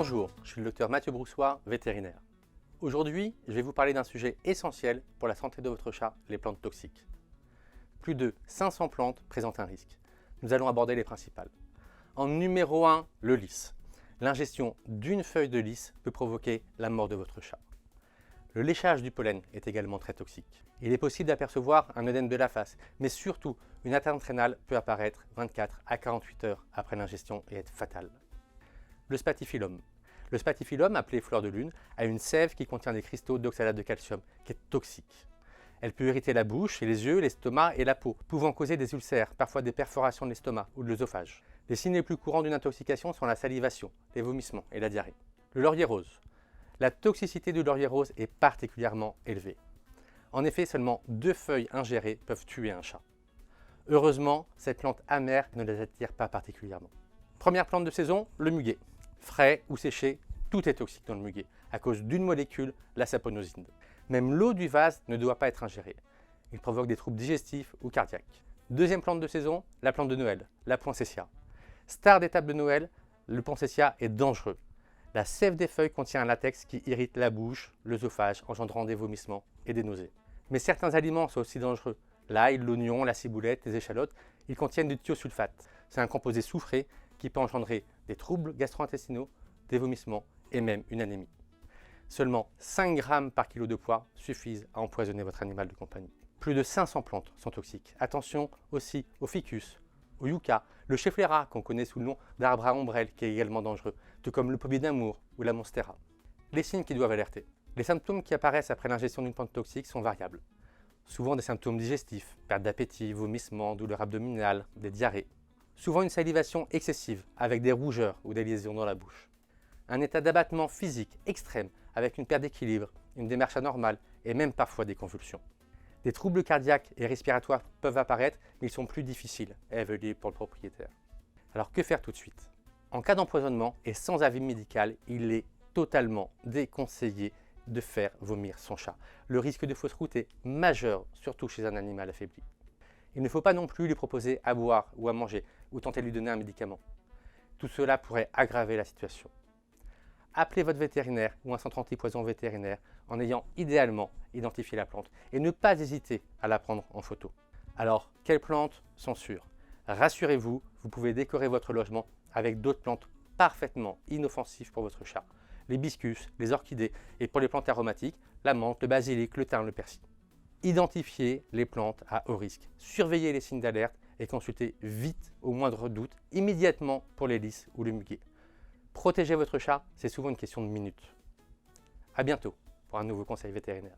Bonjour, je suis le docteur Mathieu Broussois, vétérinaire. Aujourd'hui, je vais vous parler d'un sujet essentiel pour la santé de votre chat, les plantes toxiques. Plus de 500 plantes présentent un risque. Nous allons aborder les principales. En numéro 1, le lys. L'ingestion d'une feuille de lys peut provoquer la mort de votre chat. Le léchage du pollen est également très toxique. Il est possible d'apercevoir un œdème de la face, mais surtout, une atteinte rénale peut apparaître 24 à 48 heures après l'ingestion et être fatale. Le spathiphyllum. Le spathiphyllum, appelé fleur de lune, a une sève qui contient des cristaux d'oxalate de calcium, qui est toxique. Elle peut irriter la bouche et les yeux, l'estomac et la peau, pouvant causer des ulcères, parfois des perforations de l'estomac ou de l'œsophage. Les signes les plus courants d'une intoxication sont la salivation, les vomissements et la diarrhée. Le laurier rose. La toxicité du laurier rose est particulièrement élevée. En effet, seulement 2 feuilles ingérées peuvent tuer un chat. Heureusement, cette plante amère ne les attire pas particulièrement. Première plante de saison, le muguet. Frais ou séché, tout est toxique dans le muguet, à cause d'une molécule, la saponosine. Même l'eau du vase ne doit pas être ingérée. Il provoque des troubles digestifs ou cardiaques. Deuxième plante de saison, la plante de Noël, la poinsettia. Star des tables de Noël, le poinsettia est dangereux. La sève des feuilles contient un latex qui irrite la bouche, l'œsophage, engendrant des vomissements et des nausées. Mais certains aliments sont aussi dangereux. L'ail, l'oignon, la ciboulette, les échalotes, ils contiennent du thiosulfate. C'est un composé soufré qui peut engendrer des troubles gastro-intestinaux, des vomissements et même une anémie. Seulement 5 grammes par kilo de poids suffisent à empoisonner votre animal de compagnie. Plus de 500 plantes sont toxiques. Attention aussi au ficus, au yucca, le cheflera qu'on connaît sous le nom d'arbre à ombrelle qui est également dangereux, tout comme le pommier d'amour ou la monstera. Les signes qui doivent alerter. Les symptômes qui apparaissent après l'ingestion d'une plante toxique sont variables. Souvent des symptômes digestifs, perte d'appétit, vomissements, douleurs abdominales, des diarrhées. Souvent une salivation excessive avec des rougeurs ou des lésions dans la bouche. Un état d'abattement physique extrême avec une perte d'équilibre, une démarche anormale et même parfois des convulsions. Des troubles cardiaques et respiratoires peuvent apparaître, mais ils sont plus difficiles à évaluer pour le propriétaire. Alors que faire tout de suite? En cas d'empoisonnement et sans avis médical, il est totalement déconseillé de faire vomir son chat. Le risque de fausse route est majeur, surtout chez un animal affaibli. Il ne faut pas non plus lui proposer à boire ou à manger, ou tenter de lui donner un médicament. Tout cela pourrait aggraver la situation. Appelez votre vétérinaire ou un centre antipoison vétérinaire en ayant idéalement identifié la plante et ne pas hésiter à la prendre en photo. Alors, quelles plantes sont sûres? Rassurez-vous, vous pouvez décorer votre logement avec d'autres plantes parfaitement inoffensives pour votre chat. L'hibiscus, les orchidées et pour les plantes aromatiques, la menthe, le basilic, le thym, le persil. Identifiez les plantes à haut risque, surveillez les signes d'alerte et consultez vite au moindre doute, immédiatement pour les lys ou le muguet. Protéger votre chat, c'est souvent une question de minutes. À bientôt pour un nouveau conseil vétérinaire.